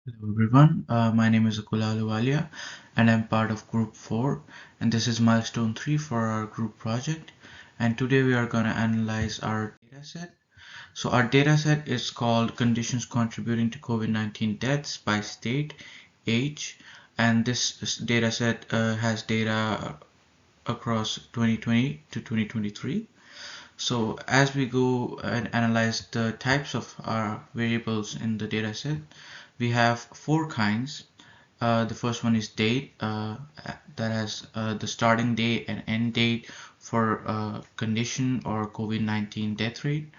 Hello everyone, my name is Akula Aluwalia and I'm part of group 4 and this is milestone 3 for our group project, and today we are going to analyze our dataset. So our dataset is called Conditions Contributing to COVID-19 Deaths by State, Age, and this dataset has data across 2020 to 2023. So as we go and analyze the types of our variables in the dataset, we have four kinds. The first one is date, that has the starting date and end date for condition or COVID-19 death rate.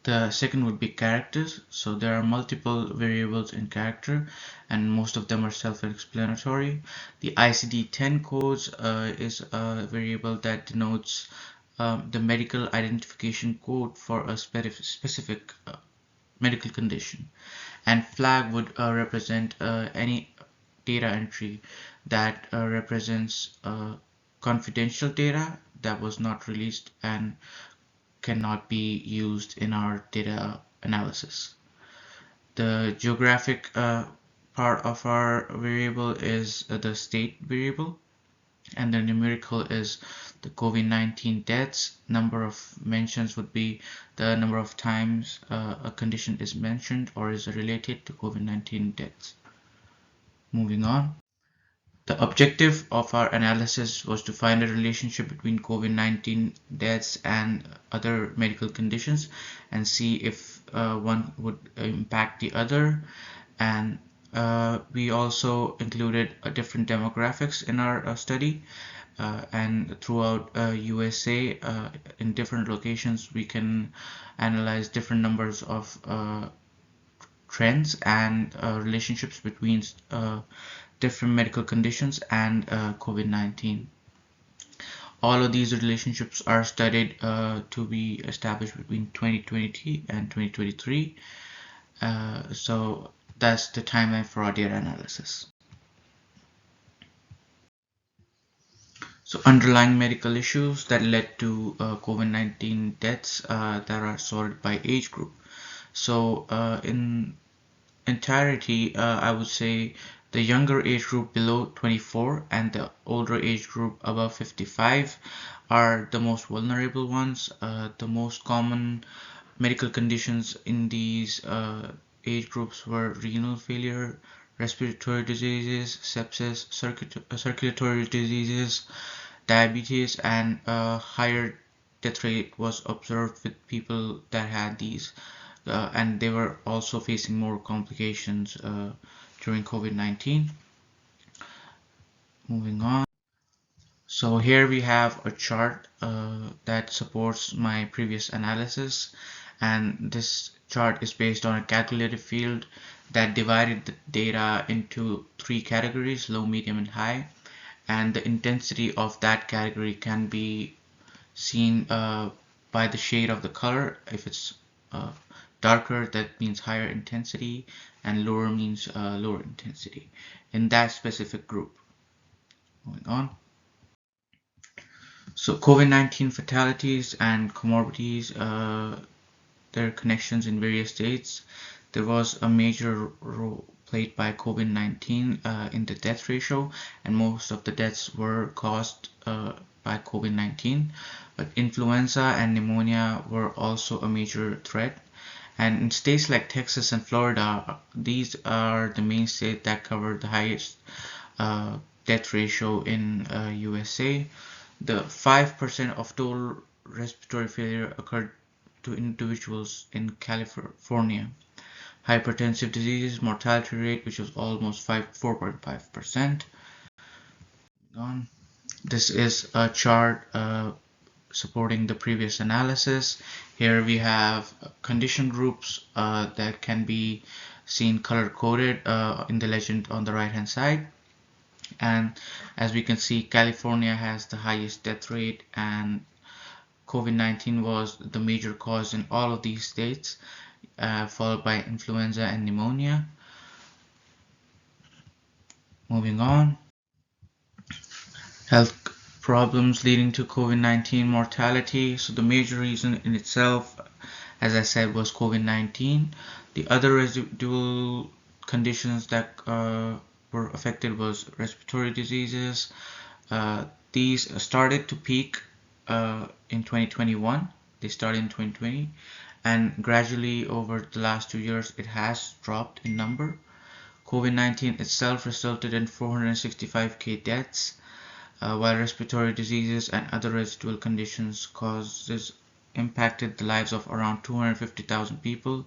The second would be characters. So there are multiple variables in character and most of them are self-explanatory. The ICD-10 codes is a variable that denotes the medical identification code for a specific medical condition. And flag would represent any data entry that represents confidential data that was not released and cannot be used in our data analysis. The geographic part of our variable is the state variable, and the numerical is the COVID-19 deaths. Number of mentions would be the number of times a condition is mentioned or is related to COVID-19 deaths. Moving on. The objective of our analysis was to find a relationship between COVID-19 deaths and other medical conditions and see if one would impact the other. And we also included different demographics in our study. And throughout USA, in different locations, we can analyze different numbers of trends and relationships between different medical conditions and COVID-19. All of these relationships are studied to be established between 2020 and 2023. So that's the timeline for our data analysis. So underlying medical issues that led to COVID-19 deaths that are sorted by age group. So in entirety, I would say the younger age group below 24 and the older age group above 55 are the most vulnerable ones. The most common medical conditions in these age groups were renal failure, respiratory diseases, sepsis, circulatory diseases, diabetes, and a higher death rate was observed with people that had these, and they were also facing more complications during COVID-19. Moving on. So here we have a chart that supports my previous analysis, and this chart is based on a calculated field that divided the data into three categories: low, medium, and high, and the intensity of that category can be seen by the shade of the color. If it's darker, that means higher intensity, and lower means lower intensity in that specific group. Moving on. So COVID-19 fatalities and comorbidities, their connections in various states. There was a major role played by COVID-19 in the death ratio, and most of the deaths were caused by COVID-19. But influenza and pneumonia were also a major threat. And in states like Texas and Florida, these are the main states that cover the highest death ratio in USA. The 5% of total respiratory failure occurred to individuals in California. Hypertensive diseases mortality rate, which was almost 4.5%. This is a chart supporting the previous analysis. Here we have condition groups that can be seen color coded in the legend on the right hand side. And as we can see, California has the highest death rate, and COVID-19 was the major cause in all of these states, followed by influenza and pneumonia. Moving on. Health problems leading to COVID-19 mortality. So the major reason in itself, as I said, was COVID-19. The other residual conditions that were affected was respiratory diseases. These started to peak in 2021. They started in 2020, and gradually over the last 2 years, it has dropped in number. COVID-19 itself resulted in 465k deaths, while respiratory diseases and other residual conditions causes impacted the lives of around 250,000 people.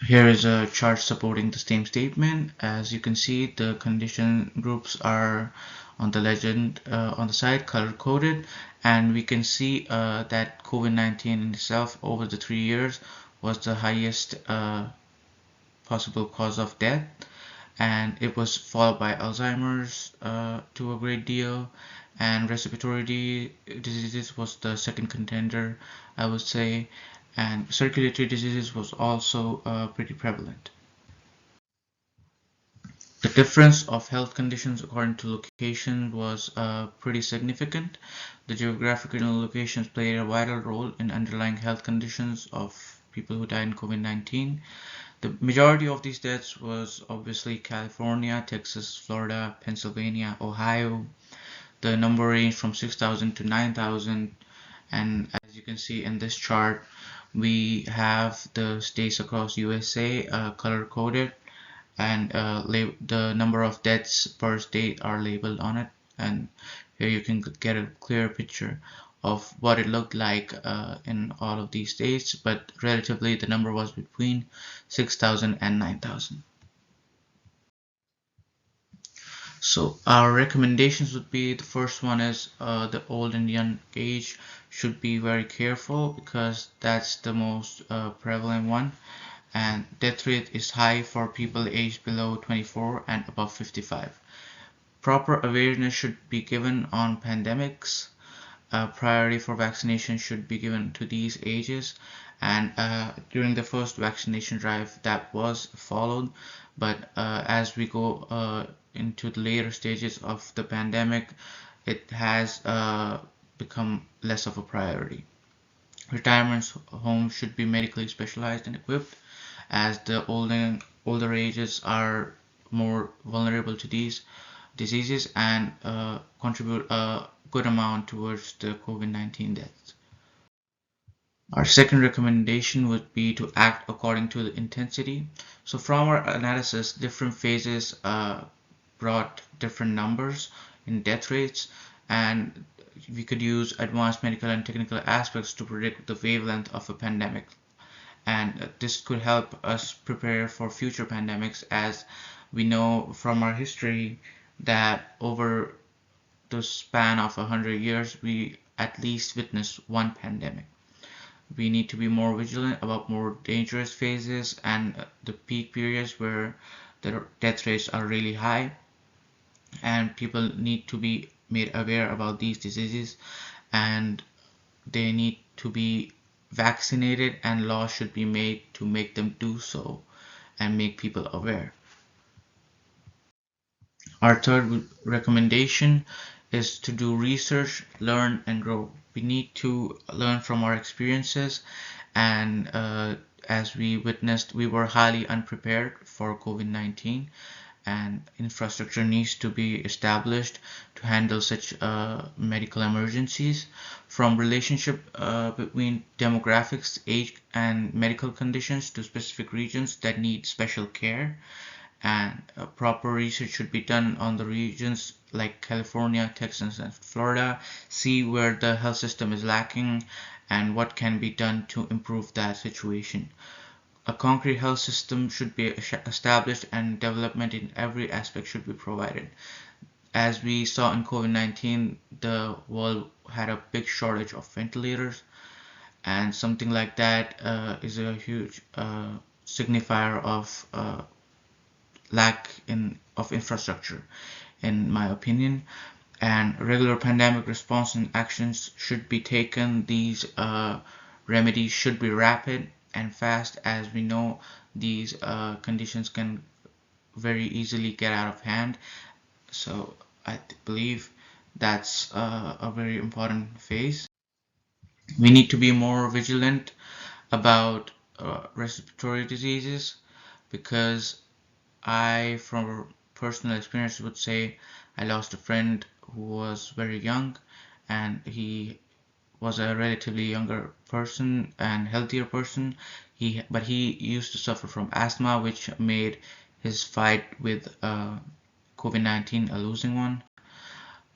Here is a chart supporting the same statement. As you can see, the condition groups are on the legend on the side, color coded, and we can see that COVID-19 in itself over the 3 years was the highest possible cause of death, and it was followed by Alzheimer's to a great deal, and respiratory diseases was the second contender, I would say, and circulatory diseases was also pretty prevalent. The difference of health conditions according to location was pretty significant. The geographical locations played a vital role in underlying health conditions of people who died in COVID-19. The majority of these deaths was obviously California, Texas, Florida, Pennsylvania, Ohio. The number ranged from 6,000 to 9,000, and as you can see in this chart, we have the states across USA color coded, and the number of deaths per state are labeled on it, and here you can get a clear picture of what it looked like in all of these states, but relatively the number was between 6,000 and 9,000. So our recommendations would be, the first one is the old and young age should be very careful because that's the most prevalent one, and death rate is high for people aged below 24 and above 55. Proper awareness should be given on pandemics. Priority for vaccination should be given to these ages, and during the first vaccination drive that was followed, but as we go into the later stages of the pandemic, it has become less of a priority. Retirement homes should be medically specialized and equipped, as the older ages are more vulnerable to these diseases and contribute a good amount towards the COVID-19 deaths. Our second recommendation would be to act according to the intensity. So from our analysis, different phases brought different numbers in death rates, and we could use advanced medical and technical aspects to predict the wavelength of a pandemic. And this could help us prepare for future pandemics, as we know from our history that over the span of 100 years we at least witnessed one pandemic. We need to be more vigilant about more dangerous phases and the peak periods where the death rates are really high, and people need to be made aware about these diseases, and they need to be vaccinated, and laws should be made to make them do so and make people aware. Our third recommendation is to do research, learn, and grow. We need to learn from our experiences, and as we witnessed, we were highly unprepared for COVID-19, and infrastructure needs to be established to handle such medical emergencies, from relationship between demographics, age, and medical conditions to specific regions that need special care. And proper research should be done on the regions like California, Texas, and Florida, see where the health system is lacking and what can be done to improve that situation. A concrete health system should be established, and development in every aspect should be provided. As we saw in COVID-19, the world had a big shortage of ventilators, and something like that is a huge signifier of lack of infrastructure, in my opinion. And regular pandemic response and actions should be taken. These remedies should be rapid and fast, as we know these conditions can very easily get out of hand. So I believe that's a very important phase. We need to be more vigilant about respiratory diseases, because I, from personal experience, would say I lost a friend who was very young, and he was a relatively younger person and healthier person. But he used to suffer from asthma, which made his fight with COVID-19 a losing one.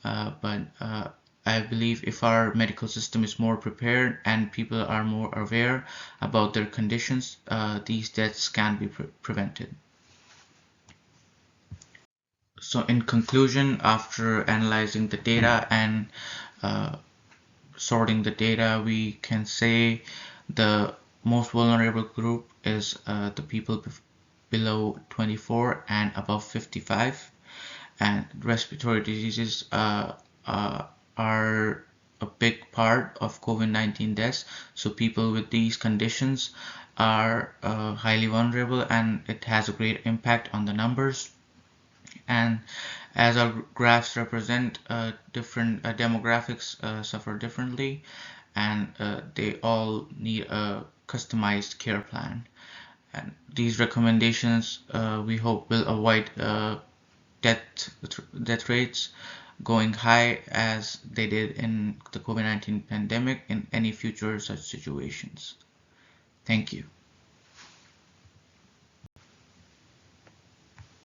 But I believe if our medical system is more prepared and people are more aware about their conditions, these deaths can be prevented. So, in conclusion, after analyzing the data and uh, sorting the data, we can say the most vulnerable group is the people below 24 and above 55, and respiratory diseases are a big part of COVID-19 deaths. So people with these conditions are highly vulnerable, and it has a great impact on the numbers. And as our graphs represent, different demographics suffer differently, and they all need a customized care plan. And these recommendations, we hope, will avoid death death rates going high as they did in the COVID-19 pandemic in any future such situations. Thank you.